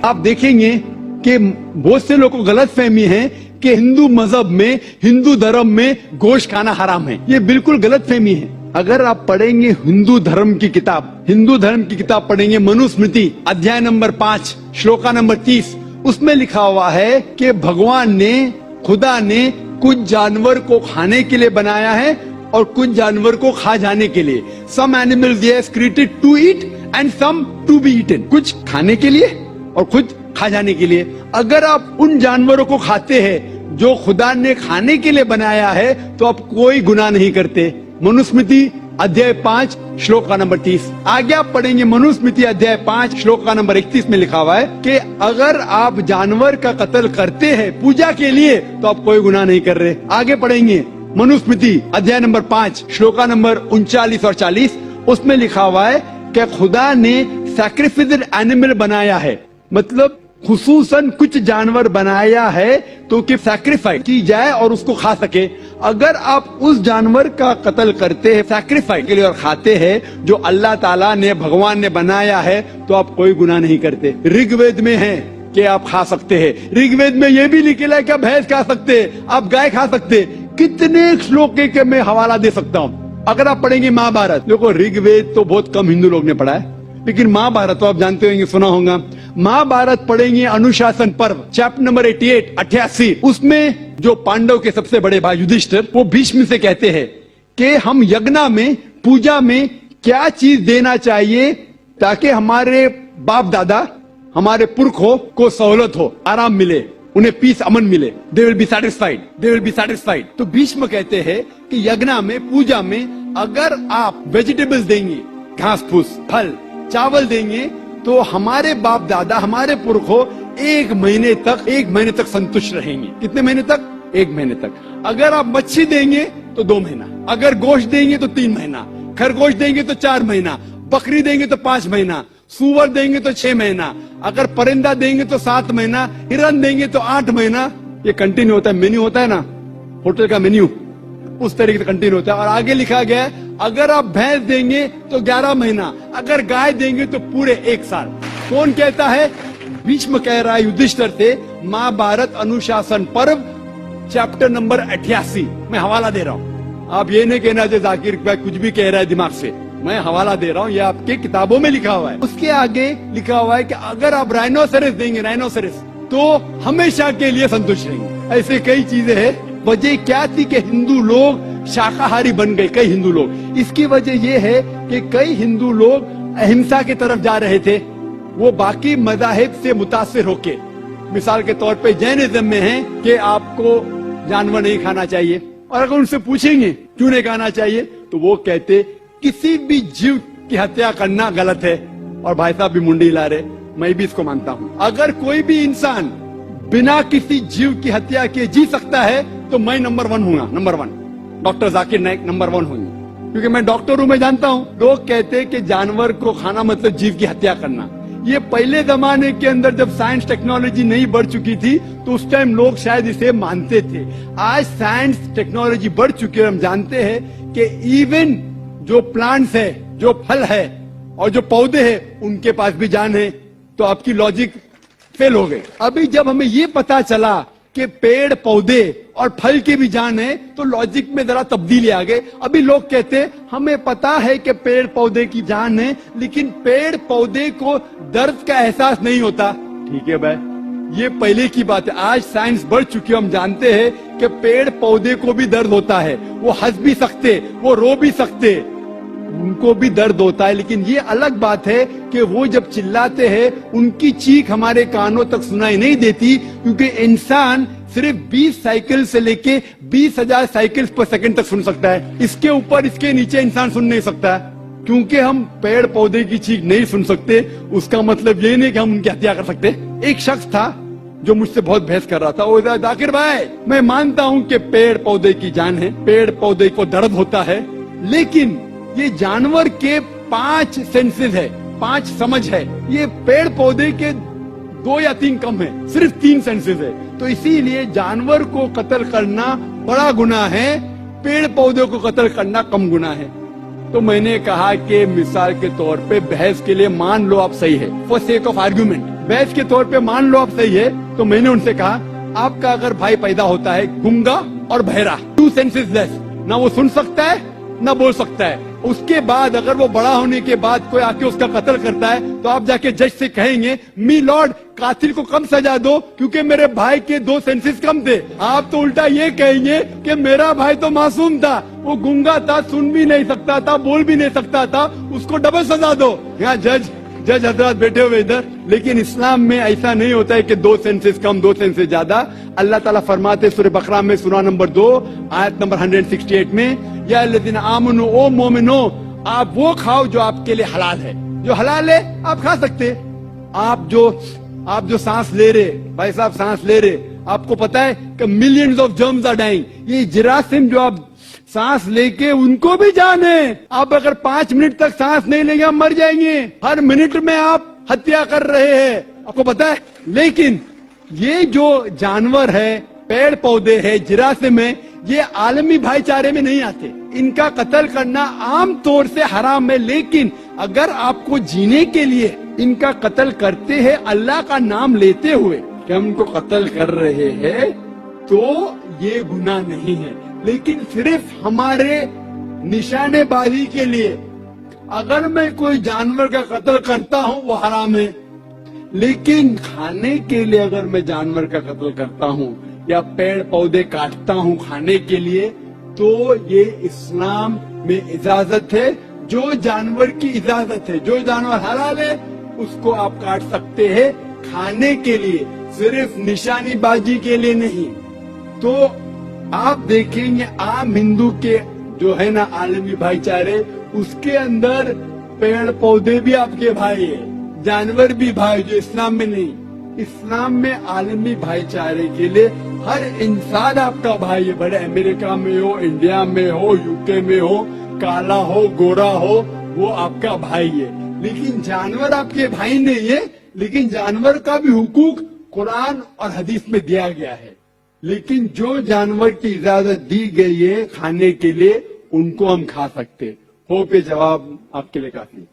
आप देखेंगे कि बहुत से लोगों को गलत फहमी है कि हिंदू मजहब में, हिंदू धर्म में गोश्त खाना हराम है। ये बिल्कुल गलत फहमी है। अगर आप पढ़ेंगे हिंदू धर्म की किताब पढ़ेंगे, मनुस्मृति अध्याय नंबर 5 श्लोका नंबर 30, उसमें लिखा हुआ है कि भगवान ने, खुदा ने कुछ जानवर को खाने के लिए बनाया है और कुछ जानवर को खा जाने के लिए। Some animals he has created to eat and some to be eaten। कुछ खाने के लिए और कुछ खा जाने के लिए। अगर आप उन जानवरों को खाते हैं जो खुदा ने खाने के लिए बनाया है तो आप कोई गुनाह नहीं करते। मनुस्मृति अध्याय 5 श्लोक का नंबर 30। आगे आप पढ़ेंगे मनुस्मृति अध्याय 5 श्लोक का नंबर 31 में लिखा हुआ है कि अगर आप जानवर का कत्ल करते हैं पूजा के लिए तो आप कोई गुनाह नहीं कर रहे। आगे पढ़ेंगे मनुस्मृति अध्याय नंबर 5 श्लोका नंबर 39 और 40, उसमें लिखा हुआ है कि खुदा ने सैक्रिफिस्ड एनिमल बनाया है, मतलब खुसूसन कुछ जानवर बनाया है तो कि सैक्रिफाइस की जाए और उसको खा सके। अगर आप उस जानवर का कत्ल करते हैं सैक्रिफाइस के लिए और खाते हैं जो अल्लाह ताला ने, भगवान ने बनाया है, तो आप कोई गुनाह नहीं करते। ऋग्वेद में है कि आप खा सकते हैं। ऋग्वेद में यह भी लिखा है कि आप भैंस खा सकते हैं, आप गाय खा सकते हैं। कितने श्लोक के मैं हवाला दे सकता हूँ। अगर आप पढ़ेंगे महाभारत, देखो ऋग्वेद तो बहुत कम हिंदू लोग ने पढ़ा है, लेकिन महाभारत तो आप जानते होंगे, सुना होगा। महाभारत पढ़ेंगे अनुशासन पर्व चैप्टर नंबर 88, उसमें जो पांडव के सबसे बड़े भाई युधिष्ठिर, वो भीष्म से कहते हैं कि हम यज्ञ में, पूजा में क्या चीज देना चाहिए ताकि हमारे बाप दादा, हमारे पुरखों को सहूलत हो, आराम मिले, उन्हें पीस, अमन मिले। They will be satisfied. तो भीष्म कहते हैं कि यज्ञ में, पूजा में अगर आप वेजिटेबल्स देंगे, घास फूस, फल, चावल देंगे तो हमारे बाप दादा, हमारे पुरखों 1 महीने तक संतुष्ट रहेंगे। कितने महीने तक? 1 महीने तक। अगर आप मच्छी देंगे तो 2 महीना, अगर गोश्त देंगे तो 3 महीना, खरगोश देंगे तो 4 महीना, बकरी देंगे तो 5 महीना, सुअर देंगे तो 6 महीना, अगर परिंदा देंगे तो 7 महीना, हिरन देंगे तो 8 महीना। ये कंटिन्यू होता है, मेन्यू होता है ना, होटल का मेन्यू, उस तरीके से कंटिन्यू होता है। और आगे लिखा गया है अगर आप भैंस देंगे तो 11 महीना, अगर गाय देंगे तो पूरे 1 साल। कौन कहता है? भीष्म कह रहा है युधिष्ठिर से। महाभारत अनुशासन पर्व चैप्टर नंबर 88 मैं हवाला दे रहा हूँ। आप ये नहीं कहना चाहिए जाकिर भाई कुछ भी कह रहा है दिमाग से, मैं हवाला दे रहा हूँ, ये आपके किताबों में लिखा हुआ है। उसके आगे लिखा हुआ है कि अगर आप राइनोसेरस देंगे, तो हमेशा के लिए संतुष्ट रहेंगे। ऐसे कई चीजें हैं। वजह क्या थी कि हिंदू लोग शाकाहारी बन गए, कई हिंदू लोग। इसकी वजह यह है कि कई हिंदू लोग अहिंसा की तरफ जा रहे थे, वो बाकी मज़ाहिब से मुतासिर होके। मिसाल के तौर पे जैनिज्म में है कि आपको जानवर नहीं खाना चाहिए, और अगर उनसे पूछेंगे क्यों नहीं खाना चाहिए तो वो कहते किसी भी जीव की हत्या करना गलत है। और भाई साहब भी मुंडी ला रहे, मैं भी इसको मानता हूँ। अगर कोई भी इंसान बिना किसी जीव की हत्या के जी सकता है तो मैं नंबर 1 हूँ, number 1 doctor Zakir Naik number 1 होंगे, क्योंकि मैं डॉक्टर हूं, मैं जानता हूं। लोग कहते हैं कि जानवर को खाना मतलब जीव की हत्या करना। ये पहले जमाने के अंदर जब साइंस टेक्नोलॉजी नहीं बढ़ चुकी थी तो उस टाइम लोग शायद इसे मानते थे। आज साइंस टेक्नोलॉजी बढ़ चुकी है, हम जानते हैं कि इवन जो प्लांट्स है, जो फल है और जो पौधे हैं, उनके पास भी जान है। तो आपकी लॉजिक फेल हो गई। अभी जब हमें ये पता चला कि पेड़ पौधे और फल की भी जान है तो लॉजिक में जरा तब्दीली आ गई। अभी लोग कहते हैं हमें पता है कि पेड़ पौधे की जान है, लेकिन पेड़ पौधे को दर्द का एहसास नहीं होता। ठीक है भाई, ये पहले की बात है। आज साइंस बढ़ चुकी है, हम जानते हैं कि पेड़ पौधे को भी दर्द होता है, वो हंस भी सकते, वो रो भी सकते, उनको भी दर्द होता है। लेकिन ये अलग बात है कि वो जब चिल्लाते हैं उनकी चीख हमारे कानों तक सुनाई नहीं देती, क्योंकि इंसान सिर्फ 20 साइकिल से लेके 20,000 साइकिल पर सेकंड तक सुन सकता है। इसके ऊपर, इसके नीचे इंसान सुन नहीं सकता। क्योंकि हम पेड़ पौधे की चीख नहीं सुन सकते, उसका मतलब ये नहीं कि हम उनकी हत्या कर सकते। एक शख्स था, जो मुझसे बहुत बहस कर रहा था, वो जाकिर भाई मैं मानता हूं कि पेड़ पौधे की जान है, पेड़ पौधे को दर्द होता है, लेकिन ये जानवर के 5 सेंसेस है, 5 समझ है, ये पेड़ पौधे के 2 या 3 कम है, सिर्फ 3 सेंसेस है। तो इसीलिए जानवर को कत्ल करना बड़ा गुनाह है, पेड़ पौधे को कत्ल करना कम गुनाह है। तो मैंने कहा कि मिसाल के तौर पे बहस के लिए मान लो आप सही है, फॉर सेक ऑफ आर्ग्यूमेंट, बहस के तौर पे मान लो आप सही है, तो मैंने उनसे कहा आपका अगर भाई पैदा होता है गूंगा और बहरा, 2 सेंसेस लेस, ना वो सुन सकता है ना बोल सकता है, उसके बाद अगर वो बड़ा होने के बाद कोई आके उसका कत्ल करता है, तो आप जाके जज से कहेंगे मी लॉर्ड कातिल को कम सजा दो क्योंकि मेरे भाई के 2 सेंसेस कम थे। आप तो उल्टा ये कहेंगे कि मेरा भाई तो मासूम था, वो गूंगा था, सुन भी नहीं सकता था, बोल भी नहीं सकता था, उसको डबल सजा दो। यहाँ जज हजरात बैठे हुए इधर, लेकिन इस्लाम में ऐसा नहीं होता है कि 2 सेंसेस कम 2 सेंसेस ज्यादा। अल्लाह ताला फरमाते सूरह बकरा में सूरा नंबर 2 आयत नंबर 168 में, या लदीना आमनु ओ मोमिनो, आप वो खाओ जो आपके लिए हलाल है, जो हलाल है आप खा सकते। आप जो सांस ले रहे भाई साहब, सांस ले रहे, आपको पता है कि millions of germs are dying, ये जरासीम जो आप सांस लेके उनको भी जान है, आप अगर 5 मिनट तक सांस नहीं लेंगे आप मर जाएंगे, हर मिनट में आप हत्या कर रहे हैं, आपको पता है। लेकिन ये जो जानवर है, पेड़ पौधे है, जरासीम है, ये आलमी भाईचारे में नहीं आते, इनका कत्ल करना आम तौर से हराम है। लेकिन अगर आपको जीने के लिए इनका कत्ल करते हैं अल्लाह का नाम लेते हुए कि हम उनको कत्ल कर रहे हैं, तो ये गुनाह नहीं है। लेकिन सिर्फ हमारे निशानेबाजी के लिए अगर मैं कोई जानवर का कत्ल करता हूँ वो हराम है, लेकिन खाने के लिए अगर मैं जानवर का कत्ल करता हूँ या पेड़ पौधे काटता हूँ खाने के लिए, तो ये इस्लाम में इजाजत है। जो जानवर की इजाजत है, जो जानवर हलाल है, उसको आप काट सकते हैं खाने के लिए, सिर्फ निशानीबाजी के लिए नहीं। तो आप देखेंगे आम हिंदू के जो है ना आलमी भाईचारे, उसके अंदर पेड़ पौधे भी आपके भाई है, जानवर भी भाई, जो इस्लाम में नहीं। इस्लाम में आलमी भाईचारे के लिए हर इंसान आपका भाई है, बड़े अमेरिका में हो, इंडिया में हो, यूके में हो, काला हो गोरा हो, वो आपका भाई है। लेकिन जानवर आपके भाई नहीं है, लेकिन जानवर का भी हुकूक कुरान और हदीस में दिया गया है। लेकिन जो जानवर की इजाजत दी गई है खाने के लिए, उनको हम खा सकते। हो पे जवाब आपके लिए काफी।